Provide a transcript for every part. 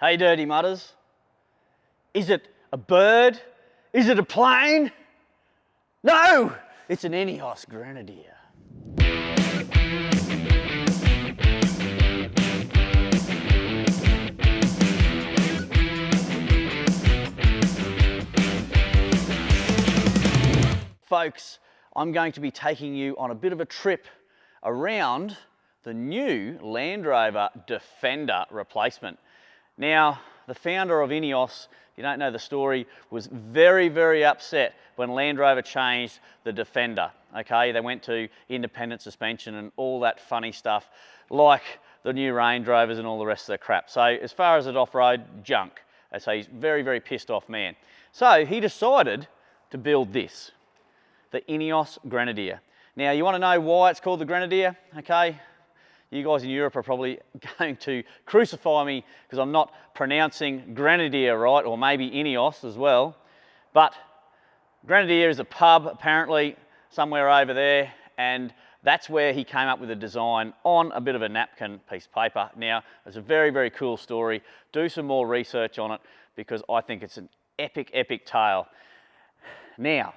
Hey Dirty Mudders, is it a bird? Is it a plane? No, it's an Ineos Grenadier. Folks, I'm going to be taking you on a bit of a trip around the new Land Rover Defender replacement. Now, the founder of Ineos, if you don't know the story, was very, very upset when Land Rover changed the Defender, okay? They went to independent suspension and all that funny stuff, like the new Range Rovers and all the rest of the crap. So as far as it off-road, junk. So he's very, very pissed off man. So he decided to build this, the Ineos Grenadier. Now, you want to know why it's called the Grenadier, okay? You guys in Europe are probably going to crucify me because I'm not pronouncing Grenadier right, or maybe Ineos as well. But Grenadier is a pub, apparently, somewhere over there, and that's where he came up with a design on a bit of a napkin piece of paper. Now, it's a very, very cool story. Do some more research on it because I think it's an epic, epic tale. Now,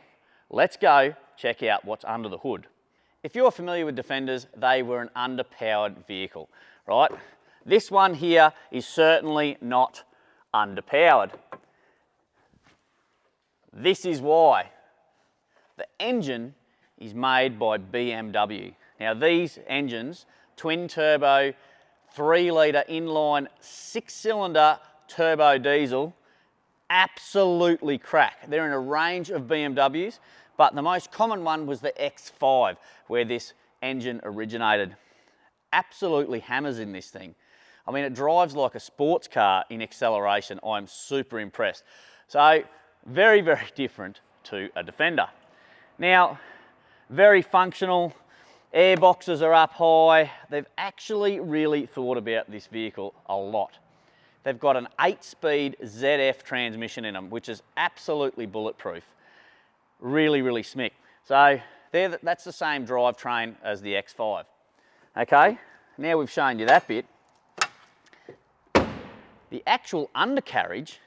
let's go check out what's under the hood. If you're familiar with Defenders, they were an underpowered vehicle, right? This one here is certainly not underpowered. This is why. The engine is made by BMW. Now these engines, twin turbo, 3 litre inline, 6-cylinder turbo diesel, absolutely crack. They're in a range of BMWs, but the most common one was the X5, where this engine originated. Absolutely hammers in this thing. I mean, it drives like a sports car in acceleration. I'm super impressed. So, very, very different to a Defender. Now, very functional. Air boxes are up high. They've actually really thought about this vehicle a lot. They've got an 8-speed ZF transmission in them, which is absolutely bulletproof. Really, really smick. So that's the same drivetrain as the X5. Okay, now we've shown you that bit. The actual undercarriage,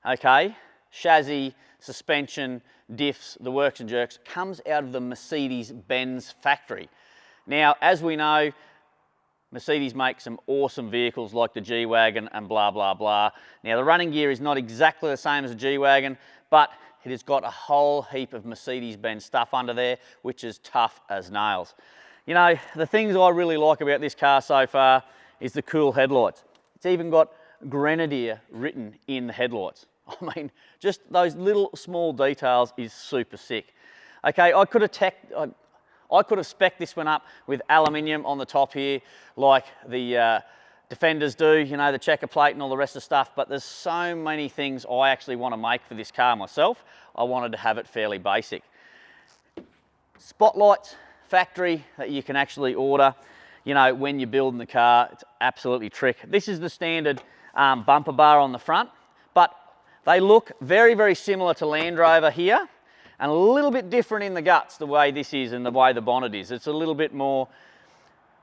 okay, chassis, suspension, diffs, the works and jerks, comes out of the Mercedes-Benz factory. Now, as we know, Mercedes makes some awesome vehicles like the G-Wagon and blah, blah, blah. Now, the running gear is not exactly the same as a G-Wagon, but it has got a whole heap of Mercedes-Benz stuff under there, which is tough as nails. You know, the things I really like about this car so far is the cool headlights. It's even got Grenadier written in the headlights. I mean, just those little small details is super sick. Okay, I could have spec'd this one up with aluminium on the top here, like the Defenders do, you know, the checker plate and all the rest of the stuff, but there's so many things I actually want to make for this car myself. I wanted to have it fairly basic. Spotlights, factory, that you can actually order, you know, when you're building the car. It's absolutely trick. This is the standard bumper bar on the front, but they look very, very similar to Land Rover here, and a little bit different in the guts, the way this is and the way the bonnet is. It's a little bit more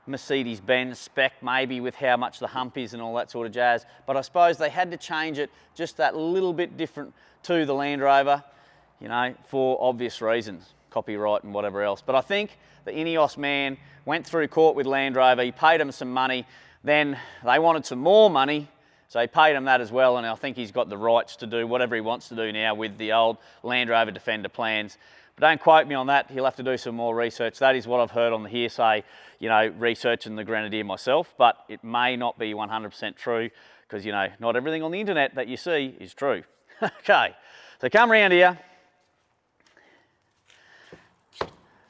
Mercedes-Benz spec, maybe, with how much the hump is and all that sort of jazz. But I suppose they had to change it just that little bit different to the Land Rover, you know, for obvious reasons, copyright and whatever else. But I think the Ineos man went through court with Land Rover, he paid them some money, then they wanted some more money, so he paid him that as well, and I think he's got the rights to do whatever he wants to do now with the old Land Rover Defender plans. But don't quote me on that, he'll have to do some more research. That is what I've heard on the hearsay, you know, researching the Grenadier myself, but it may not be 100% true because, you know, not everything on the internet that you see is true. Okay, so come around here.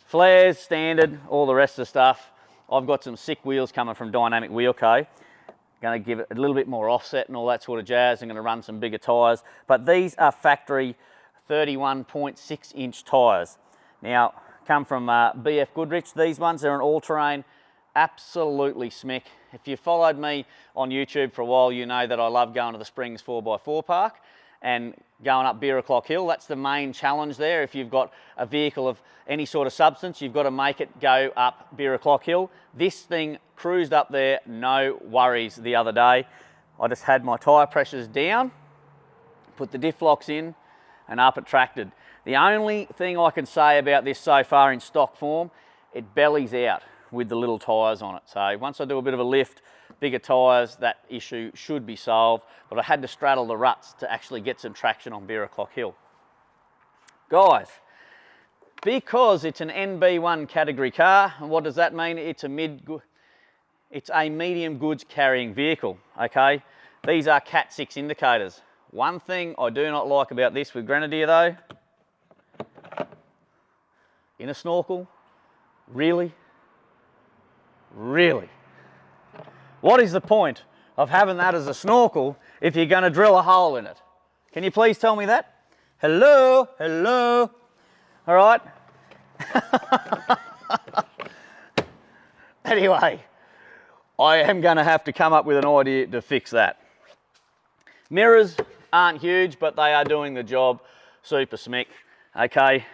Flares, standard, all the rest of the stuff. I've got some sick wheels coming from Dynamic Wheel Co. Going to give it a little bit more offset and all that sort of jazz. I'm going to run some bigger tyres, but these are factory 31.6-inch tyres. Now, come from BF Goodrich. These ones, they're an all-terrain, absolutely smick. If you followed me on YouTube for a while, you know that I love going to the Springs 4x4 park and going up 𝗬𝗢𝗨𝗟𝗘. That's the main challenge there. If you've got a vehicle of any sort of substance, you've got to make it go up 𝗬𝗢𝗨𝗟𝗘𝗗. This thing cruised up there, no worries the other day. I just had my tyre pressures down, put the diff locks in, and up it tracted. The only thing I can say about this so far in stock form, it bellies out with the little tyres on it. So once I do a bit of a lift, bigger tyres, that issue should be solved. But I had to straddle the ruts to actually get some traction on 𝗬𝗢𝗨𝗕𝗘. Guys, because it's an NB1 category car, and what does that mean? It's a medium goods carrying vehicle, okay? These are Cat 6 indicators. One thing I do not like about this with Grenadier though, in a snorkel, really? Really? What is the point of having that as a snorkel if you're going to drill a hole in it? Can you please tell me that? Hello? Hello? All right? Anyway, I am going to have to come up with an idea to fix that. Mirrors aren't huge, but they are doing the job super smick. Okay,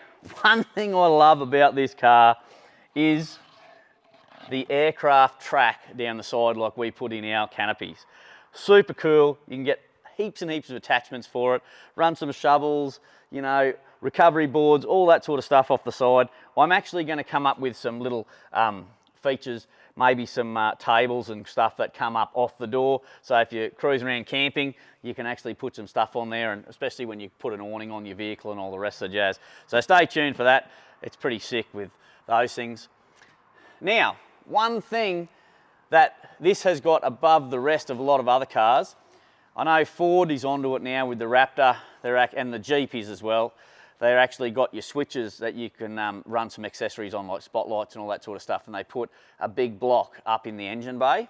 one thing I love about this car is the aircraft track down the side like we put in our canopies. Super cool. You can get heaps and heaps of attachments for it. Run some shovels, you know, recovery boards, all that sort of stuff off the side. I'm actually going to come up with some little features, maybe some tables and stuff that come up off the door. So if you're cruising around camping, you can actually put some stuff on there, and especially when you put an awning on your vehicle and all the rest of the jazz. So stay tuned for that. It's pretty sick with those things. Now, one thing that this has got above the rest of a lot of other cars, I know Ford is onto it now with the Raptor and the Jeep is as well. They've actually got your switches that you can run some accessories on, like spotlights and all that sort of stuff, and they put a big block up in the engine bay,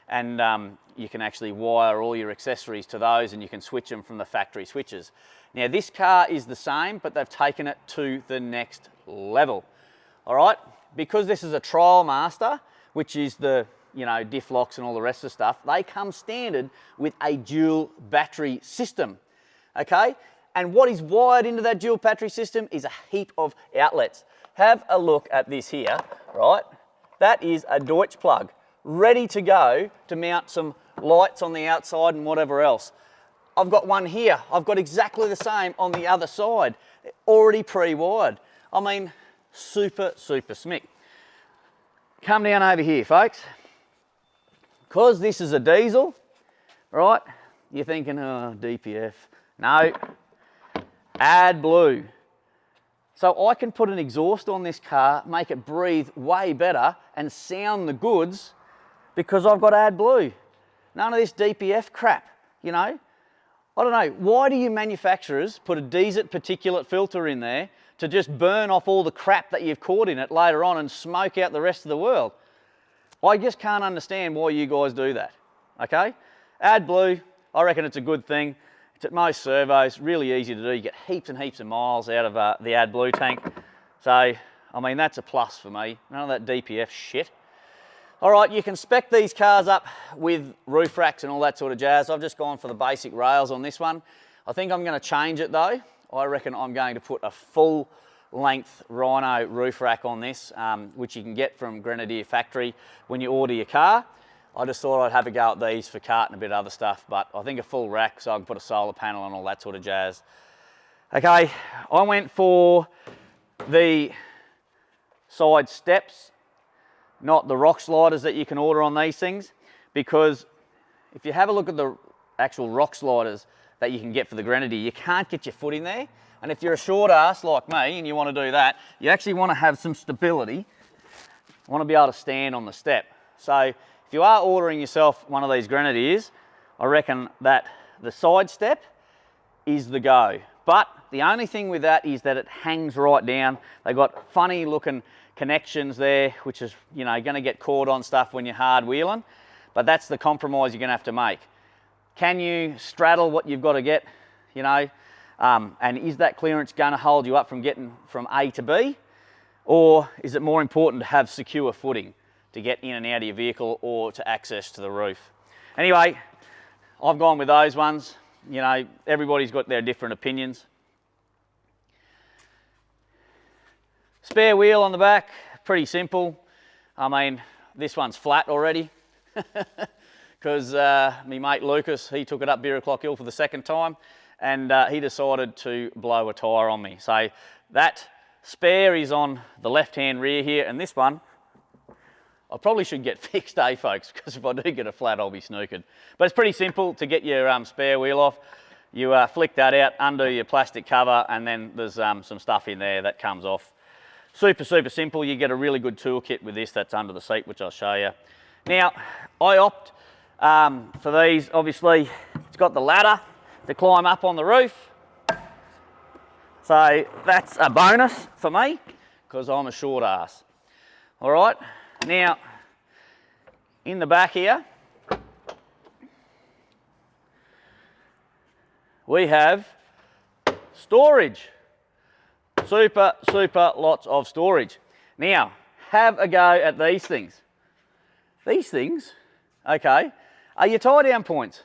and you can actually wire all your accessories to those, and you can switch them from the factory switches. Now this car is the same, but they've taken it to the next level. All right, because this is a trial master, which is the, you know, diff locks and all the rest of the stuff, they come standard with a dual battery system, okay? And what is wired into that dual battery system is a heap of outlets. Have a look at this here, right? That is a Deutsch plug, ready to go to mount some lights on the outside and whatever else. I've got one here. I've got exactly the same on the other side, already pre-wired. I mean, super, super smick. Come down over here, folks. Because this is a diesel, right? You're thinking, oh, DPF. No. AdBlue. So I can put an exhaust on this car, make it breathe way better and sound the goods because I've got AdBlue. None of this DPF crap, you know. I don't know, why do you manufacturers put a diesel particulate filter in there to just burn off all the crap that you've caught in it later on and smoke out the rest of the world? I just can't understand why you guys do that, okay? AdBlue, I reckon it's a good thing. It's at most servos, really easy to do. You get heaps and heaps of miles out of the AdBlue tank. So, I mean, that's a plus for me. None of that DPF shit. All right, you can spec these cars up with roof racks and all that sort of jazz. I've just gone for the basic rails on this one. I think I'm going to change it though. I reckon I'm going to put a full length Rhino roof rack on this, which you can get from Grenadier factory when you order your car. I just thought I'd have a go at these for cart and a bit of other stuff, but I think a full rack so I can put a solar panel and all that sort of jazz. Okay, I went for the side steps, not the rock sliders that you can order on these things, because if you have a look at the actual rock sliders that you can get for the Grenadier, you can't get your foot in there. And if you're a short ass like me and you want to do that, you actually want to have some stability. You want to be able to stand on the step. So if you are ordering yourself one of these Grenadiers, I reckon that the side step is the go. But the only thing with that is that it hangs right down. They've got funny looking connections there, which is, you know, going to get caught on stuff when you're hard wheeling. But that's the compromise you're going to have to make. Can you straddle what you've got to get, you know? And is that clearance going to hold you up from getting from A to B? Or is it more important to have secure footing to get in and out of your vehicle or to access to the roof? Anyway, I've gone with those ones. You know, everybody's got their different opinions. Spare wheel on the back, pretty simple. I mean, this one's flat already because because my mate Lucas, he took it up 𝗬𝗢𝗨𝗟𝗘 for the second time, and he decided to blow a tyre on me. So that spare is on the left-hand rear here, and this one, I probably should get fixed, folks, because if I do get a flat, I'll be snookered. But it's pretty simple to get your spare wheel off. You flick that out, undo your plastic cover, and then there's some stuff in there that comes off. Super, super simple. You get a really good toolkit with this that's under the seat, which I'll show you. Now, I opt for these. Obviously, it's got the ladder to climb up on the roof. So that's a bonus for me, because I'm a short ass. All right, now, in the back here, we have storage. Super, super lots of storage. Now, have a go at these things. These things, okay, are your tie down points.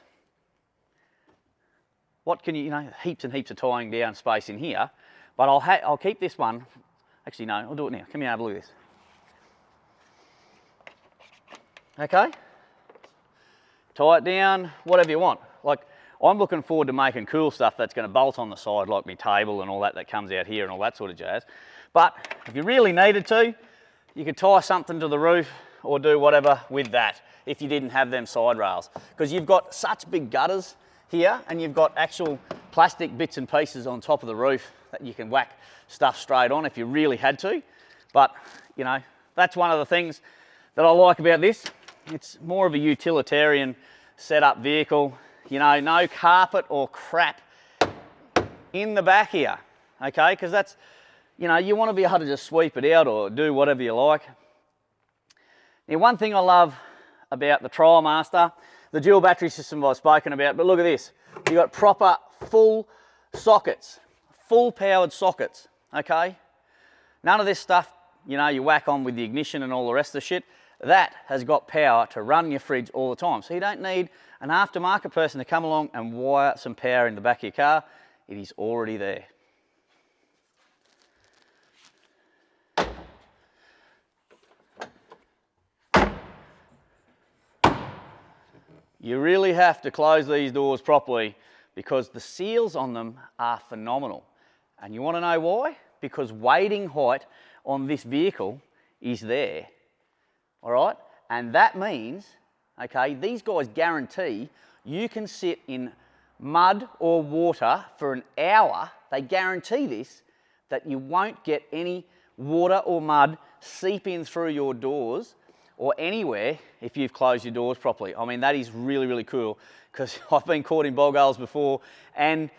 What can you, heaps and heaps of tying down space in here, but I'll keep this one. Actually, no, I'll do it now. Come here, have a look at this. Okay, tie it down, whatever you want. Like, I'm looking forward to making cool stuff that's going to bolt on the side, like my table and all that comes out here and all that sort of jazz. But if you really needed to, you could tie something to the roof or do whatever with that if you didn't have them side rails. Because you've got such big gutters here, and you've got actual plastic bits and pieces on top of the roof that you can whack stuff straight on if you really had to. But, that's one of the things that I like about this. It's more of a utilitarian setup vehicle. No carpet or crap in the back here, okay? Because that's, you want to be able to just sweep it out or do whatever you like. Now, one thing I love about the TrialMaster, the dual battery system I've spoken about, but look at this. You've got proper full sockets, full powered sockets, okay? None of this stuff, you whack on with the ignition and all the rest of the shit. That has got power to run your fridge all the time. So you don't need an aftermarket person to come along and wire some power in the back of your car. It is already there. You really have to close these doors properly because the seals on them are phenomenal. And you want to know why? Because wading height on this vehicle is there. All right, and that means, okay, these guys guarantee you can sit in mud or water for an hour. They guarantee this, that you won't get any water or mud seep in through your doors or anywhere if you've closed your doors properly. I mean, that is really, really cool, because I've been caught in bog holes before and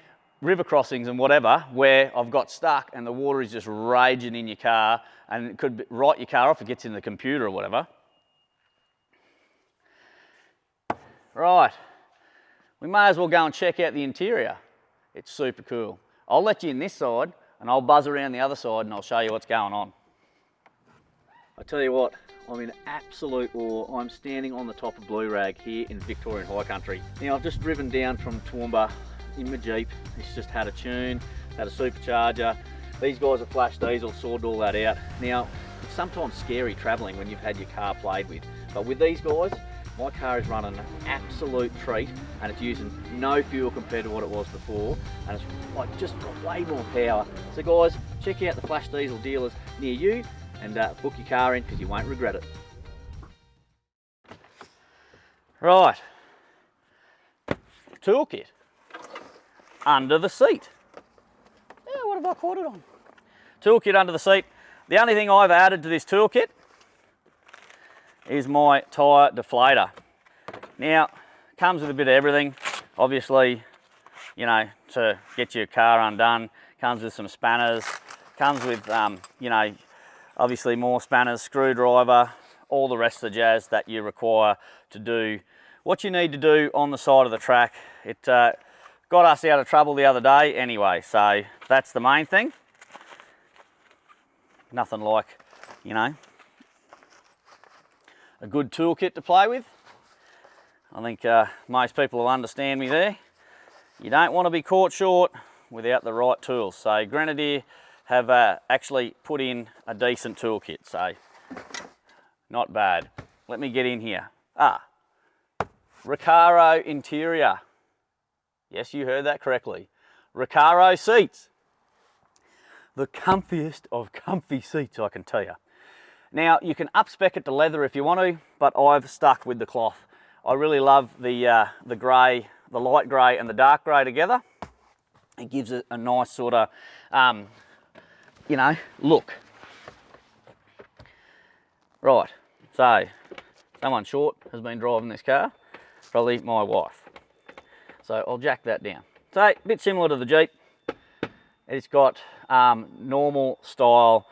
river crossings and whatever where I've got stuck and the water is just raging in your car, and it could write your car off if it gets in the computer or whatever. Right, we may as well go and check out the interior. It's super cool. I'll let you in this side and I'll buzz around the other side and I'll show you what's going on. I tell you what, I'm in absolute awe. I'm standing on the top of Blue Rag here in Victorian High Country. Now, I've just driven down from Toowoomba in my Jeep. It's just had a tune, had a supercharger. These guys have flashed diesel, sorted all that out. Now, it's sometimes scary travelling when you've had your car played with, but with these guys, my car is running an absolute treat, and it's using no fuel compared to what it was before, and it's like just got way more power. So guys, check out the Flash Diesel dealers near you and book your car in, because you won't regret it. Right, toolkit under the seat. Yeah, what have I caught it on? Toolkit under the seat. The only thing I've added to this toolkit is my tyre deflator. Now, comes with a bit of everything. Obviously, to get your car undone, comes with some spanners, comes with, obviously more spanners, screwdriver, all the rest of the jazz that you require to do what you need to do on the side of the track. It got us out of trouble the other day anyway, so that's the main thing. Nothing like, a good toolkit to play with. I think most people will understand me there. You don't want to be caught short without the right tools. So Grenadier have actually put in a decent toolkit, so not bad. Let me get in here. Recaro interior. Yes, you heard that correctly. Recaro seats. The comfiest of comfy seats, I can tell you. Now, you can up-spec it to leather if you want to, but I've stuck with the cloth. I really love the grey, the light grey and the dark grey together. It gives it a nice sort of, you know, look. Right, so someone short has been driving this car, probably my wife. So I'll jack that down. So a bit similar to the Jeep. It's got normal style,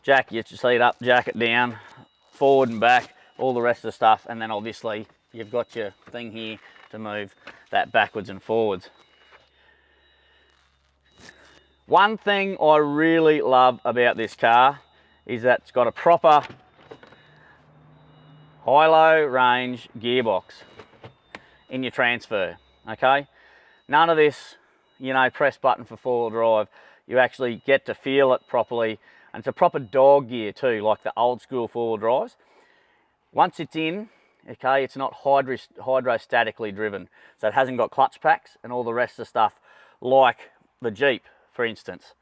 jack your seat up, jack it down, forward and back, all the rest of the stuff, and then obviously you've got your thing here to move that backwards and forwards. One thing I really love about this car is that it's got a proper high-low range gearbox in your transfer, okay? None of this, you know, press button for four-wheel drive. You actually get to feel it properly, and it's a proper dog gear too, like the old school four-wheel drives. Once it's in, okay, it's not hydrostatically driven, so it hasn't got clutch packs and all the rest of the stuff like the Jeep, for instance.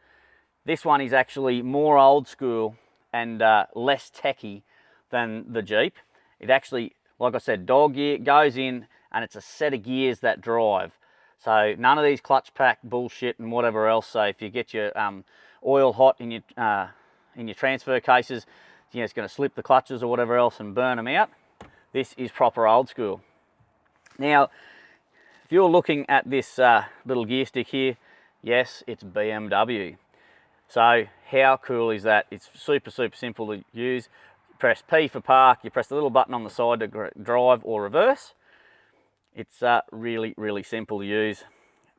This one is actually more old school and less techy than the Jeep. It actually, like I said, dog gear, goes in and it's a set of gears that drive. So none of these clutch pack bullshit and whatever else. So if you get your oil hot in your transfer cases, you know, it's going to slip the clutches or whatever else and burn them out. This is proper old school. Now, if you're looking at this little gear stick here, yes, it's BMW. So how cool is that? It's super, super simple to use. You press P for park, you press the little button on the side to drive or reverse. It's really, really simple to use.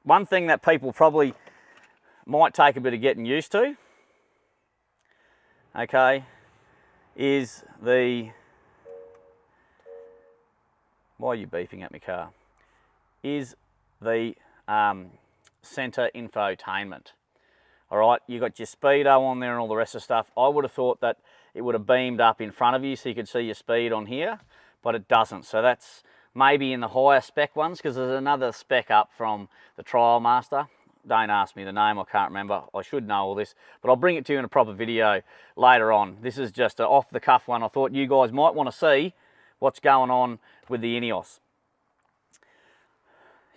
One thing that people probably might take a bit of getting used to, okay, is the, why are you beeping at my car? Is the center infotainment. All right, you got your speedo on there and all the rest of the stuff. I would have thought that it would have beamed up in front of you so you could see your speed on here, but it doesn't. So that's maybe in the higher spec ones, because there's another spec up from the 𝗕𝗢𝗟𝗓𝗏. Don't ask me the name, I can't remember. I should know all this, but I'll bring it to you in a proper video later on. This is just an off-the-cuff one. I thought you guys might want to see what's going on with the Ineos.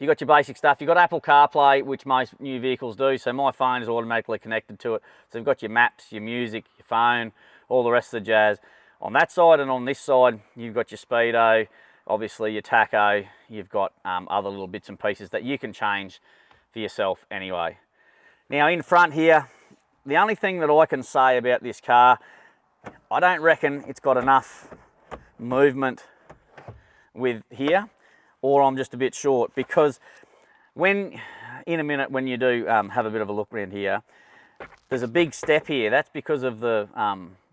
You got your basic stuff. You've got Apple CarPlay, which most new vehicles do, so my phone is automatically connected to it. So you've got your maps, your music, your phone, all the rest of the jazz. On that side and on this side, you've got your speedo, obviously your tacho, you've got other little bits and pieces that you can change for yourself anyway. Now in front here, the only thing that I can say about this car, I don't reckon it's got enough movement with here, or I'm just a bit short, because when, in a minute when you do have a bit of a look around here, there's a big step here. That's because of the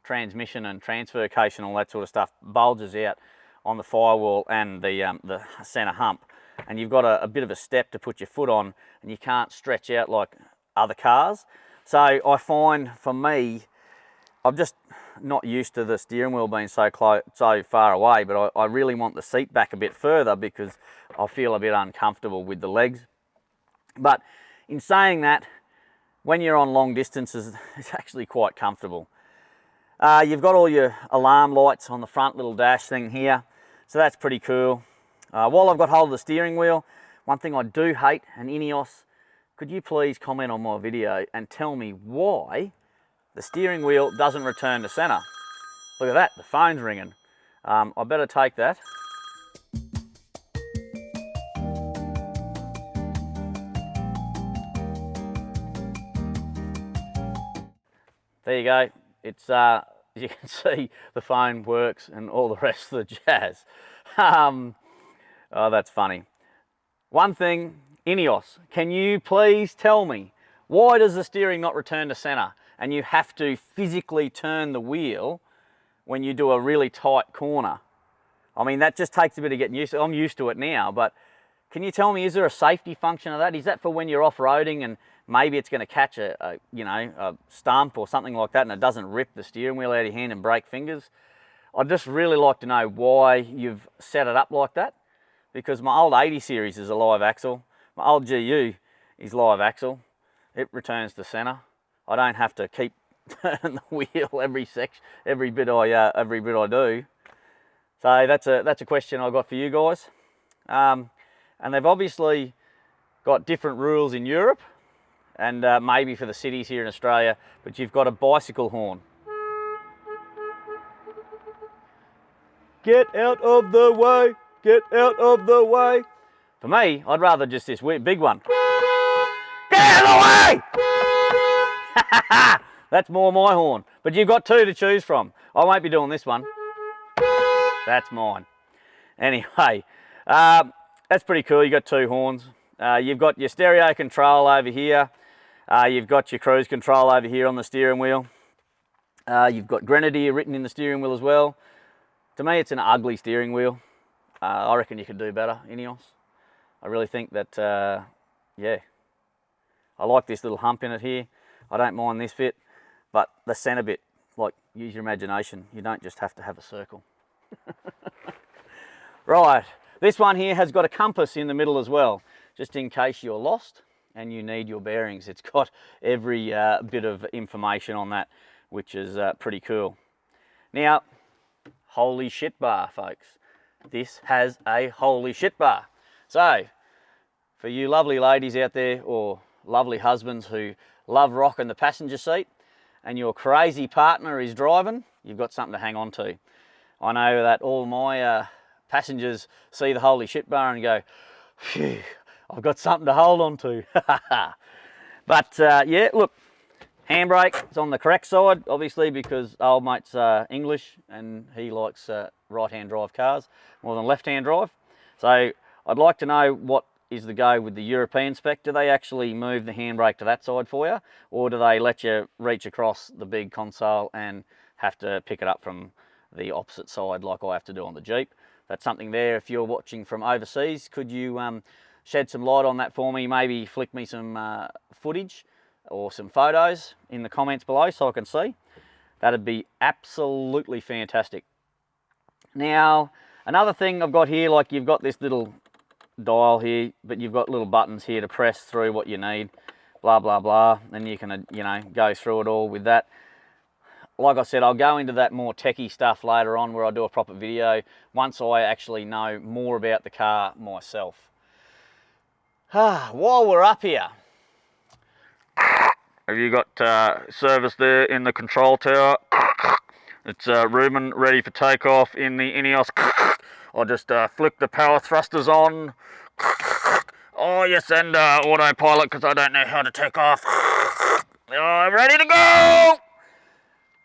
transmission and transfer case and all that sort of stuff bulges out on the firewall and the center hump, and you've got a bit of a step to put your foot on, and you can't stretch out like other cars. So I find, for me, I'm just not used to the steering wheel being so far away, but I really want the seat back a bit further because I feel a bit uncomfortable with the legs. But in saying that, when you're on long distances, it's actually quite comfortable. You've got all your alarm lights on the front little dash thing here, so that's pretty cool. While I've got hold of the steering wheel, one thing I do hate, and Ineos, could you please comment on my video and tell me why the steering wheel doesn't return to center? Look at that, the phone's ringing. I better take that. There you go. It's, as you can see, the phone works and all the rest of the jazz. Oh, that's funny. One thing, Ineos, can you please tell me, why does the steering not return to center? And you have to physically turn the wheel when you do a really tight corner. I mean, that just takes a bit of getting used to. I'm used to it now, but can you tell me, is there a safety function of that? Is that for when you're off-roading and maybe it's going to catch a stump or something like that and it doesn't rip the steering wheel out of your hand and break fingers? I'd just really like to know why you've set it up like that. because my old 80 series is a live axle. My old GU is live axle. It returns to center. I don't have to keep turning the wheel every bit I do. So that's a question I got for you guys. And they've obviously got different rules in Europe and maybe for the cities here in Australia, but you've got a bicycle horn. Get out of the way, get out of the way. For me, I'd rather just this big one. Get out of the way! That's more my horn, but you've got two to choose from. I won't be doing this one. That's mine. Anyway, that's pretty cool. You've got two horns. You've got your stereo control over here. You've got your cruise control over here on the steering wheel. You've got Grenadier written in the steering wheel as well. To me, it's an ugly steering wheel. I reckon you could do better, Ineos. I really think that, yeah. I like this little hump in it here. I don't mind this bit, but the centre bit, like, use your imagination. You don't just have to have a circle. Right, this one here has got a compass in the middle as well, just in case you're lost and you need your bearings. It's got every bit of information on that, which is pretty cool. Now, holy shit bar, folks. This has a holy shit bar. So, for you lovely ladies out there, or lovely husbands who love rocking the passenger seat, and your crazy partner is driving, you've got something to hang on to. I know that all my passengers see the holy shit bar and go, phew, I've got something to hold on to. But yeah, look, handbrake is on the correct side, obviously, because old mate's English and he likes right-hand drive cars more than left-hand drive. So I'd like to know what is the go with the European spec. Do they actually move the handbrake to that side for you, or do they let you reach across the big console and have to pick it up from the opposite side like I have to do on the Jeep? That's something there. If you're watching from overseas, could you shed some light on that for me? Maybe flick me some footage or some photos in the comments below so I can see. That'd be absolutely fantastic. Now, another thing I've got here, like you've got this little dial here, but you've got little buttons here to press through what you need, blah, blah, blah, and you can, you know, go through it all with that. Like I said, I'll go into that more techie stuff later on where I do a proper video once I actually know more about the car myself. While we're up here, have you got service there in the control tower? It's Reuben ready for takeoff in the Ineos. I'll just flick the power thrusters on. Oh yes, and autopilot because I don't know how to take off. Oh, I'm ready to go!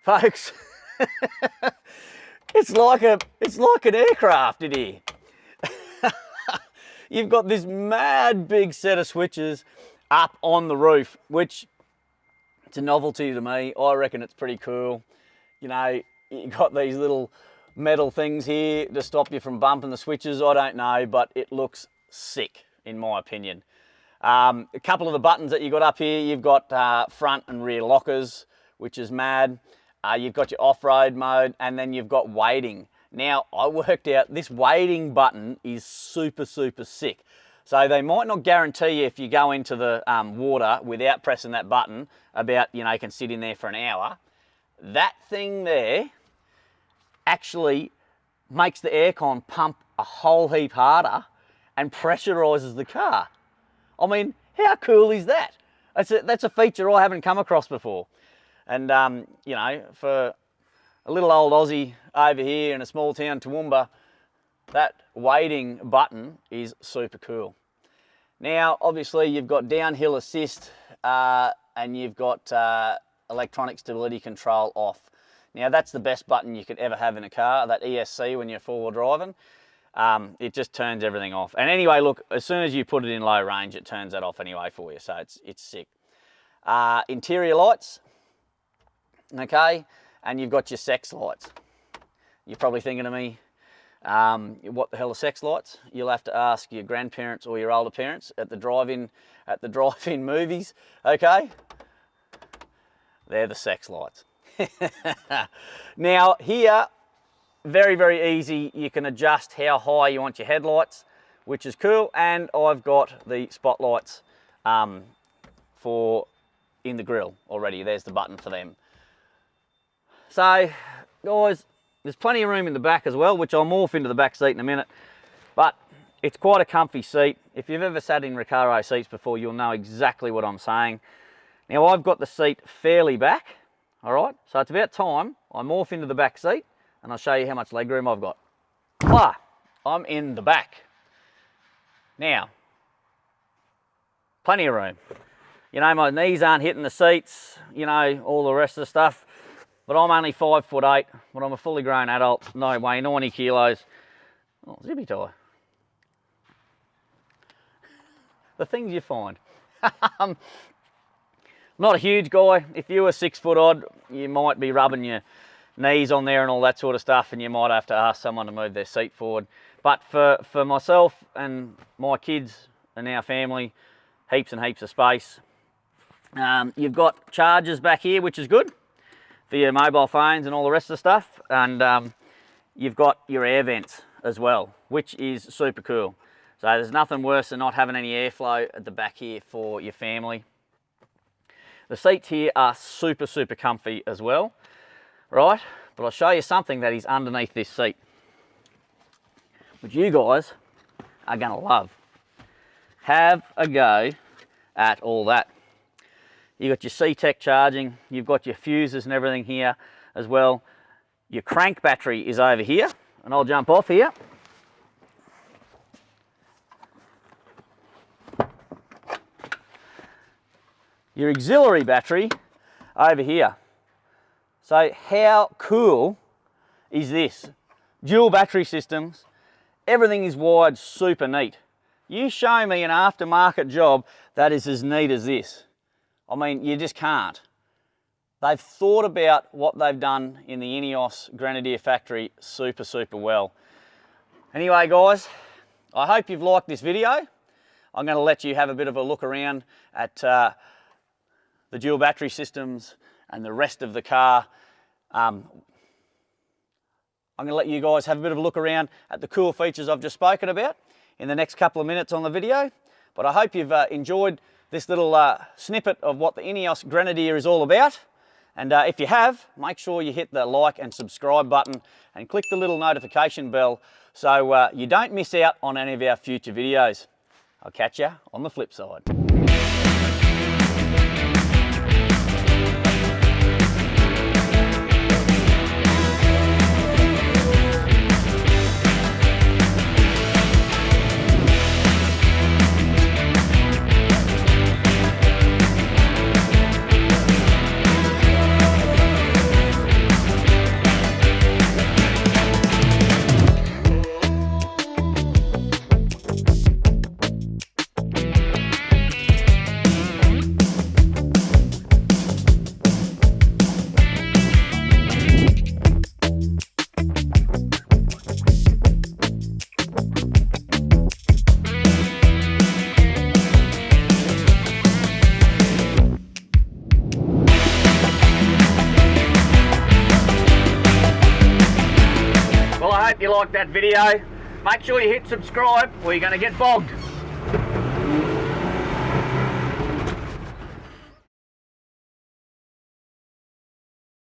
Folks, it's like an aircraft in here. You've got this mad big set of switches up on the roof, which it's a novelty to me. I reckon it's pretty cool. You know, you've got these little metal things here to stop you from bumping the switches. I don't know, but it looks sick in my opinion. A couple of the buttons that you got up here, you've got front and rear lockers, which is mad. You've got your off-road mode, and then you've got waiting. Now, I worked out this waiting button is super, super sick. So they might not guarantee you if you go into the water without pressing that button about, you know, you can sit in there for an hour. That thing there actually makes the aircon pump a whole heap harder and pressurizes the car. I mean, how cool is that? That's a feature I haven't come across before. And, you know, for a little old Aussie over here in a small town, 𝗬𝗢𝗨, that waiting button is super cool. Now, obviously, you've got downhill assist and you've got electronic stability control off. Now, that's the best button you could ever have in a car, that ESC when you're forward driving. It just turns everything off. And anyway, look, as soon as you put it in low range, it turns that off anyway for you, so it's sick. Interior lights, okay, and you've got your sex lights. You're probably thinking of me, what the hell are sex lights? You'll have to ask your grandparents or your older parents at the drive-in movies, okay? They're the sex lights. Now here, very, very easy. You can adjust how high you want your headlights, which is cool. And I've got the spotlights for in the grill already. There's the button for them. So guys, there's plenty of room in the back as well, which I'll morph into the back seat in a minute. But it's quite a comfy seat. If you've ever sat in Recaro seats before, you'll know exactly what I'm saying. Now I've got the seat fairly back, all right? So it's about time I morph into the back seat and I'll show you how much leg room I've got. Ah, I'm in the back. Now, plenty of room. You know, my knees aren't hitting the seats, you know, all the rest of the stuff. But I'm only 5'8", but I'm a fully grown adult, no weigh 90 kilos. Oh, zippy tie. The things you find. Not a huge guy. If you were 6 foot odd, you might be rubbing your knees on there and all that sort of stuff, and you might have to ask someone to move their seat forward. But for myself and my kids and our family, heaps and heaps of space. You've got chargers back here, which is good for your mobile phones and all the rest of the stuff. And you've got your air vents as well, which is super cool. So there's nothing worse than not having any airflow at the back here for your family. The seats here are super, super comfy as well, right? But I'll show you something that is underneath this seat, which you guys are gonna love. Have a go at all that. You've got your C-Tech charging, you've got your fuses and everything here as well. Your crank battery is over here, and I'll jump off here. Your auxiliary battery over here. So how cool is this? Dual battery systems, everything is wired super neat. You show me an aftermarket job that is as neat as this. I mean, you just can't. They've thought about what they've done in the Ineos Grenadier factory super, super well. Anyway, guys, I hope you've liked this video. I'm going to let you have a bit of a look around at the dual battery systems and the rest of the car. I'm going to let you guys have a bit of a look around at the cool features I've just spoken about in the next couple of minutes on the video. But I hope you've enjoyed this little snippet of what the Ineos Grenadier is all about. And if you have, make sure you hit the like and subscribe button and click the little notification bell so you don't miss out on any of our future videos. I'll catch you on the flip side. Well, I hope you liked that video. Make sure you hit subscribe or you're going to get bogged.